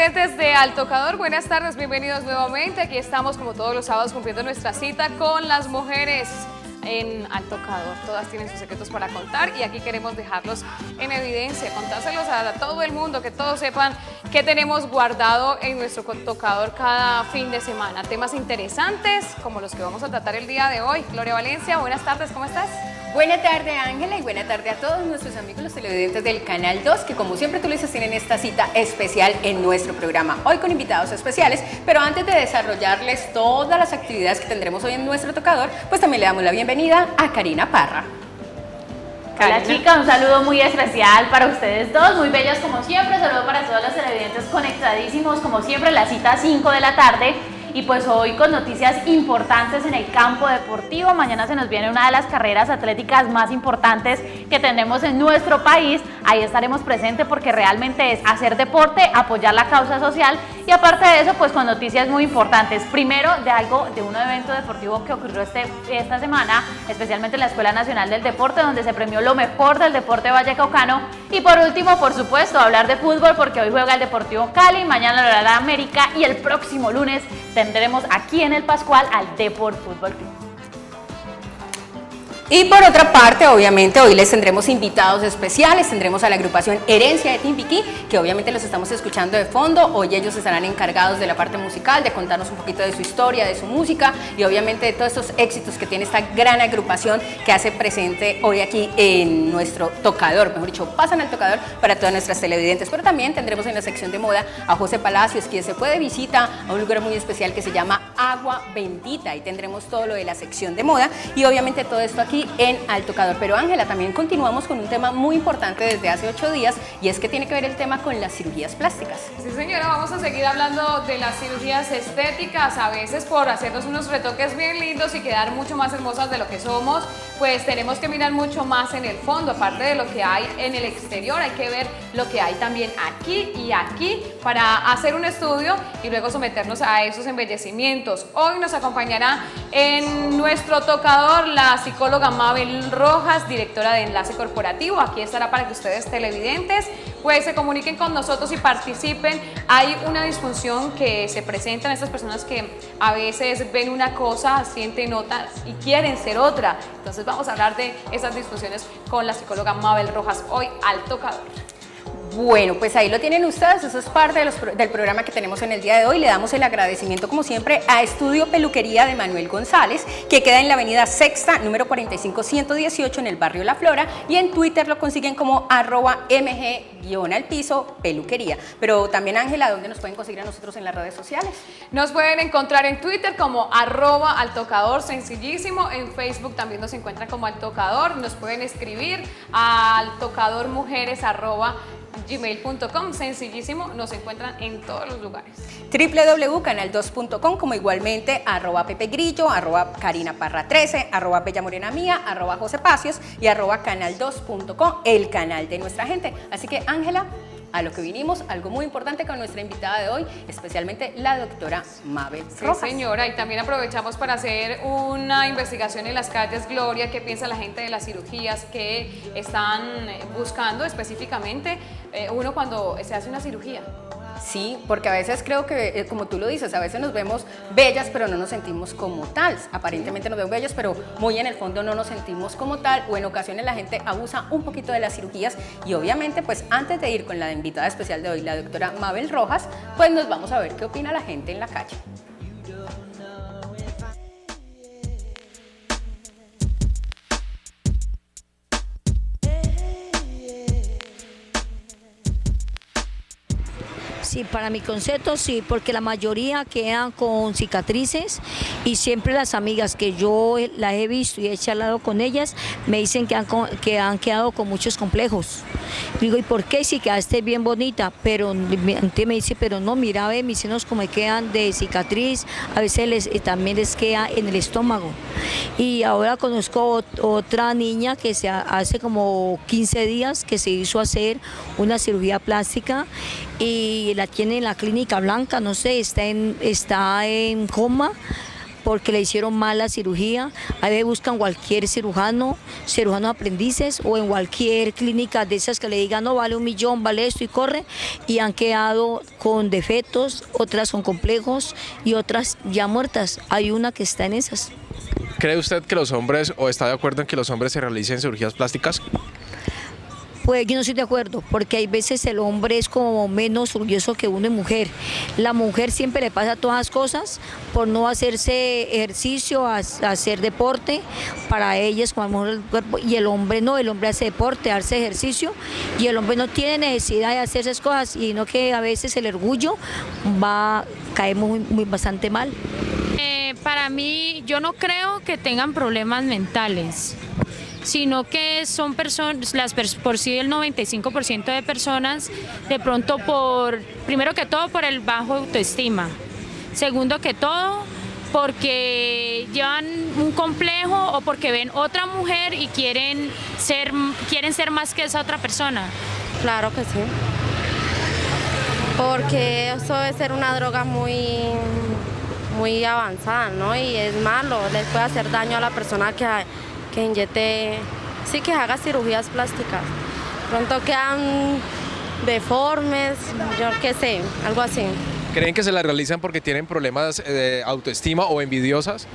televidentes de Al Tocador, buenas tardes, bienvenidos nuevamente. Aquí estamos como todos los sábados cumpliendo nuestra cita con las mujeres en Al Tocador. Todas tienen sus secretos para contar y aquí queremos dejarlos en evidencia, contárselos a todo el mundo, que todos sepan qué tenemos guardado en nuestro tocador cada fin de semana. Temas interesantes como los que vamos a tratar el día de hoy. Gloria Valencia, buenas tardes, ¿cómo estás? Buena tarde, Ángela, y buena tarde a todos nuestros amigos los televidentes del Canal 2, que como siempre tú les dices, tienen esta cita especial en nuestro programa, hoy con invitados especiales. Pero antes de desarrollarles todas las actividades que tendremos hoy en nuestro tocador, pues también le damos la bienvenida a Karina Parra. Hola chicas, un saludo muy especial para ustedes dos, muy bellas como siempre, saludo para todos los televidentes conectadísimos, como siempre, la cita a 5 de la tarde. Y pues hoy con noticias importantes en el campo deportivo. Mañana se nos viene una de las carreras atléticas más importantes que tenemos en nuestro país. Ahí estaremos presentes porque realmente es hacer deporte, apoyar la causa social y aparte de eso pues con noticias muy importantes. Primero de un evento deportivo que ocurrió esta semana, especialmente en la Escuela Nacional del Deporte, donde se premió lo mejor del deporte vallecaucano. Y por último, por supuesto, hablar de fútbol porque hoy juega el Deportivo Cali, mañana lo hará la América y el próximo lunes tendremos aquí en el Pascual al Depor Fútbol Club. Y por otra parte, obviamente, hoy les tendremos invitados especiales, tendremos a la agrupación Herencia de Timbiquí, que obviamente los estamos escuchando de fondo. Hoy ellos estarán encargados de la parte musical, de contarnos un poquito de su historia, de su música y obviamente de todos estos éxitos que tiene esta gran agrupación que hace presente hoy aquí en nuestro tocador, mejor dicho, pasan al tocador para todas nuestras televidentes. Pero también tendremos en la sección de moda a José Palacios, quien se fue de visita a un lugar muy especial que se llama Agua Bendita, y tendremos todo lo de la sección de moda y obviamente todo esto aquí en Al Tocador. Pero Ángela, también continuamos con un tema muy importante desde hace 8 días y es que tiene que ver el tema con las cirugías plásticas. Sí señora, vamos a seguir hablando de las cirugías estéticas. A veces por hacernos unos retoques bien lindos y quedar mucho más hermosas de lo que somos, pues tenemos que mirar mucho más en el fondo, aparte de lo que hay en el exterior, hay que ver lo que hay también aquí y aquí para hacer un estudio y luego someternos a esos embellecimientos. Hoy nos acompañará en nuestro tocador la psicóloga Mabel Rojas, directora de Enlace Corporativo. Aquí estará para que ustedes televidentes pues se comuniquen con nosotros y participen. Hay una disfunción que se presenta en estas personas que a veces ven una cosa, sienten otra y quieren ser otra. Entonces vamos a hablar de esas disfunciones con la psicóloga Mabel Rojas hoy al tocador. Bueno, pues ahí lo tienen ustedes, eso es parte del programa que tenemos en el día de hoy. Le damos el agradecimiento como siempre a Estudio Peluquería de Manuel González, que queda en la avenida Sexta, número 45118 en el barrio La Flora, y en Twitter lo consiguen como @mg_peluquería. Pero también, Ángela, ¿dónde nos pueden conseguir a nosotros en las redes sociales? Nos pueden encontrar en Twitter como @altocador, sencillísimo. En Facebook también nos encuentran como Al Tocador. Nos pueden escribir a altocadormujeres@gmail.com, sencillísimo, nos encuentran en todos los lugares. www.canal2.com, como igualmente @pepegrillo, @carinaparra13, @bellamorenamía, @josepacios y @canal2.com, el canal de nuestra gente. Así que, Ángela, a lo que vinimos, algo muy importante con nuestra invitada de hoy, especialmente la doctora Mabel Rojas. Sí, señora, y también aprovechamos para hacer una investigación en las calles. Gloria, ¿qué piensa la gente de las cirugías que están buscando específicamente uno cuando se hace una cirugía? Sí, porque a veces creo que, como tú lo dices, a veces nos vemos bellas, pero no nos sentimos como tal. Aparentemente nos vemos bellas, pero muy en el fondo no nos sentimos como tal, o en ocasiones la gente abusa un poquito de las cirugías. Y obviamente, pues antes de ir con la invitada especial de hoy, la doctora Mabel Rojas, pues nos vamos a ver qué opina la gente en la calle. Sí, para mi concepto sí, porque la mayoría quedan con cicatrices y siempre las amigas que yo las he visto y he charlado con ellas me dicen que han quedado con muchos complejos. Digo, ¿y por qué? Si quedaste bien bonita, pero me dice, pero no, mira, ve, mis senos como me quedan de cicatriz, a veces también les queda en el estómago. Y ahora conozco otra niña que hace como 15 días que se hizo hacer una cirugía plástica y la tiene en la Clínica Blanca, no sé, está en coma, porque le hicieron mal la cirugía. A veces buscan cualquier cirujanos aprendices o en cualquier clínica de esas que le digan, no, vale 1 millón, vale esto y corre, y han quedado con defectos, otras con complejos y otras ya muertas. Hay una que está en esas. ¿Cree usted que los hombres, o está de acuerdo en que los hombres se realicen cirugías plásticas? Pues yo no estoy de acuerdo, porque hay veces el hombre es como menos orgulloso que uno es mujer. La mujer siempre le pasa todas las cosas por no hacerse ejercicio, hacer deporte, para ellas como a lo mejor el cuerpo, y el hombre no, el hombre hace deporte, hace ejercicio, y el hombre no tiene necesidad de hacer esas cosas, y no que a veces el orgullo caemos bastante mal. Para mí, yo no creo que tengan problemas mentales, sino que son personas, por sí el 95% de personas, de pronto primero que todo por el bajo autoestima, segundo que todo porque llevan un complejo o porque ven otra mujer y quieren ser más que esa otra persona. Claro que sí, porque eso debe ser una droga muy avanzada, ¿no? Y es malo, les puede hacer daño a la persona que inyecte, sí, que haga cirugías plásticas. Pronto quedan deformes, yo qué sé, algo así. ¿Creen que se la realizan porque tienen problemas de autoestima o envidiosas?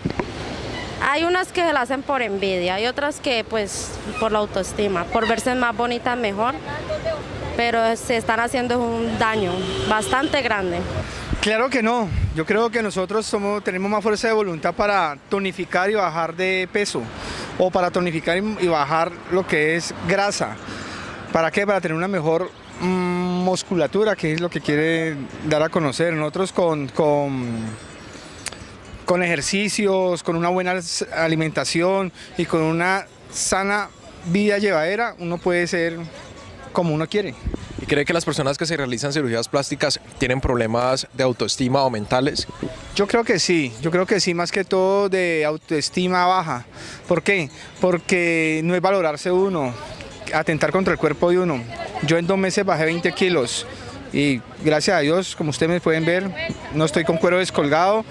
Hay unas que se la hacen por envidia, hay otras que pues por la autoestima, por verse más bonitas mejor, pero se están haciendo un daño bastante grande. Claro que no, yo creo que nosotros tenemos más fuerza de voluntad para tonificar y bajar de peso, o para tonificar y bajar lo que es grasa. ¿Para qué? Para tener una mejor musculatura, que es lo que quiere dar a conocer. Nosotros con ejercicios, con una buena alimentación y con una sana vida llevadera, uno puede ser como uno quiere. ¿Y cree que las personas que se realizan cirugías plásticas tienen problemas de autoestima o mentales? Yo creo que sí, más que todo de autoestima baja. ¿Por qué? Porque no es valorarse uno, atentar contra el cuerpo de uno. Yo en 2 meses bajé 20 kilos y gracias a Dios, como ustedes me pueden ver, no estoy con cuero descolgado,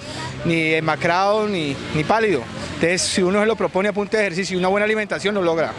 ni demacrado, ni pálido. Entonces, si uno se lo propone a punta de ejercicio y una buena alimentación, lo logra.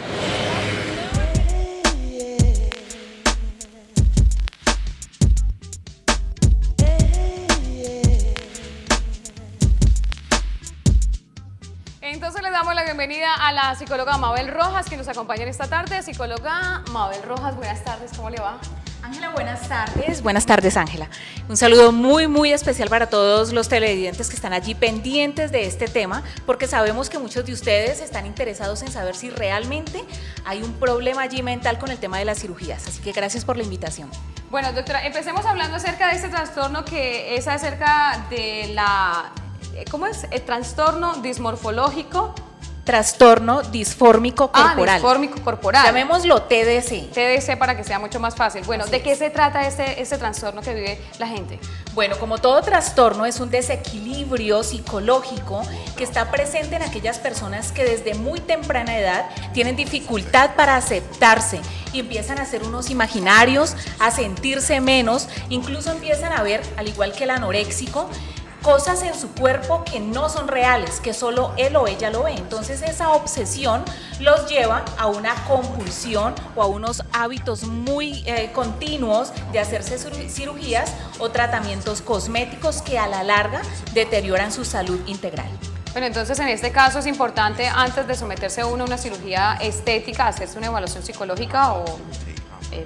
Entonces le damos la bienvenida a la psicóloga Mabel Rojas, que nos acompaña en esta tarde. Psicóloga Mabel Rojas, buenas tardes, ¿cómo le va? Ángela, buenas tardes. Buenas tardes, Ángela. Un saludo muy especial para todos los televidentes que están allí pendientes de este tema, porque sabemos que muchos de ustedes están interesados en saber si realmente hay un problema allí mental con el tema de las cirugías. Así que gracias por la invitación. Bueno, doctora, empecemos hablando acerca de este trastorno que es acerca de ¿cómo es? El trastorno dismorfológico. Trastorno disfórmico corporal. Disfórmico corporal. Llamémoslo TDC. TDC para que sea mucho más fácil. Bueno, ¿de qué se trata este trastorno que vive la gente? Bueno, como todo trastorno es un desequilibrio psicológico que está presente en aquellas personas que desde muy temprana edad tienen dificultad para aceptarse y empiezan a hacer unos imaginarios, a sentirse menos, incluso empiezan a ver, al igual que el anoréxico, cosas en su cuerpo que no son reales, que solo él o ella lo ve. Entonces esa obsesión los lleva a una compulsión o a unos hábitos muy continuos de hacerse cirugías o tratamientos cosméticos que a la larga deterioran su salud integral. Bueno, entonces en este caso es importante, antes de someterse uno a una cirugía estética, hacerse una evaluación psicológica o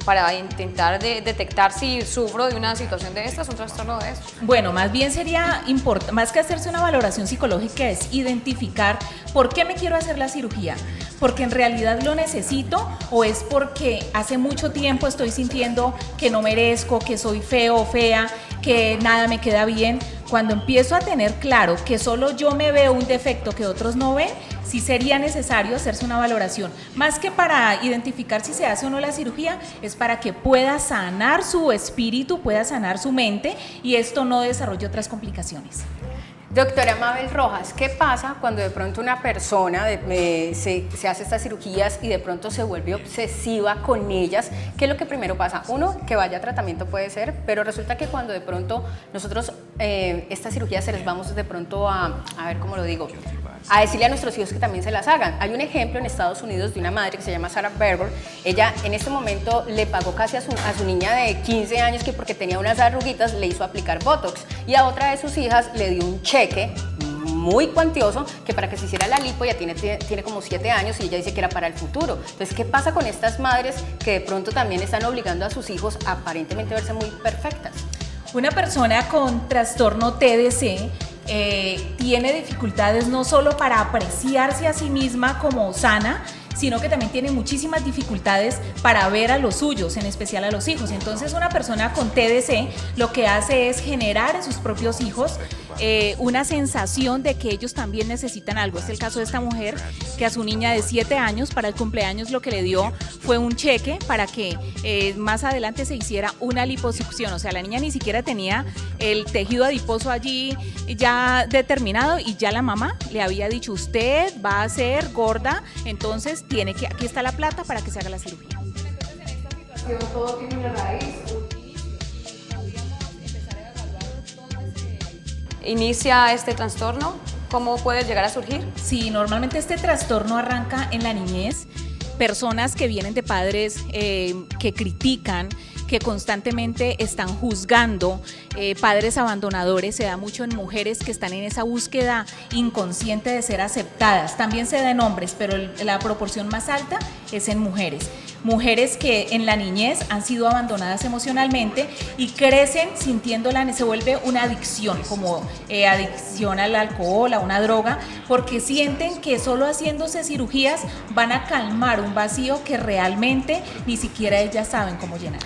para intentar detectar si sufro de una situación de estas, un trastorno de estos. Bueno, más bien sería importante, más que hacerse una valoración psicológica, es identificar por qué me quiero hacer la cirugía. ¿Porque en realidad lo necesito o es porque hace mucho tiempo estoy sintiendo que no merezco, que soy feo o fea, que nada me queda bien? Cuando empiezo a tener claro que solo yo me veo un defecto que otros no ven, sí sería necesario hacerse una valoración. Más que para identificar si se hace o no la cirugía, es para que pueda sanar su espíritu, pueda sanar su mente y esto no desarrolle otras complicaciones. Doctora Mabel Rojas, ¿qué pasa cuando de pronto una persona se hace estas cirugías y de pronto se vuelve obsesiva con ellas? ¿Qué es lo que primero pasa? Uno, que vaya a tratamiento puede ser, pero resulta que cuando de pronto nosotros estas cirugías se les vamos de pronto a ver cómo lo digo, a decirle a nuestros hijos que también se las hagan. Hay un ejemplo en Estados Unidos de una madre que se llama Sarah Berber. Ella en este momento le pagó casi a su niña de 15 años que porque tenía unas arruguitas le hizo aplicar Botox, y a otra de sus hijas le dio un cheque muy cuantioso que para que se hiciera la lipo ya tiene como 7 años y ella dice que era para el futuro. Entonces, ¿qué pasa con estas madres que de pronto también están obligando a sus hijos a aparentemente verse muy perfectas? Una persona con trastorno TDC tiene dificultades no solo para apreciarse a sí misma como sana, sino que también tiene muchísimas dificultades para ver a los suyos, en especial a los hijos. Entonces, una persona con TDC lo que hace es generar en sus propios hijos una sensación de que ellos también necesitan algo. Es el caso de esta mujer que a su niña de 7 años, para el cumpleaños, lo que le dio fue un cheque para que más adelante se hiciera una liposucción. O sea, la niña ni siquiera tenía el tejido adiposo allí ya determinado y ya la mamá le había dicho: usted va a ser gorda, entonces aquí está la plata para que se haga la cirugía. Todo tiene una raíz. ¿Inicia este trastorno? ¿Cómo puede llegar a surgir? Sí, normalmente este trastorno arranca en la niñez. Personas que vienen de padres que critican, que constantemente están juzgando, padres abandonadores, se da mucho en mujeres que están en esa búsqueda inconsciente de ser aceptadas. También se da en hombres, pero la proporción más alta es en mujeres. Mujeres que en la niñez han sido abandonadas emocionalmente y crecen sintiéndola, se vuelve una adicción, como adicción al alcohol, a una droga, porque sienten que solo haciéndose cirugías van a calmar un vacío que realmente ni siquiera ellas saben cómo llenar.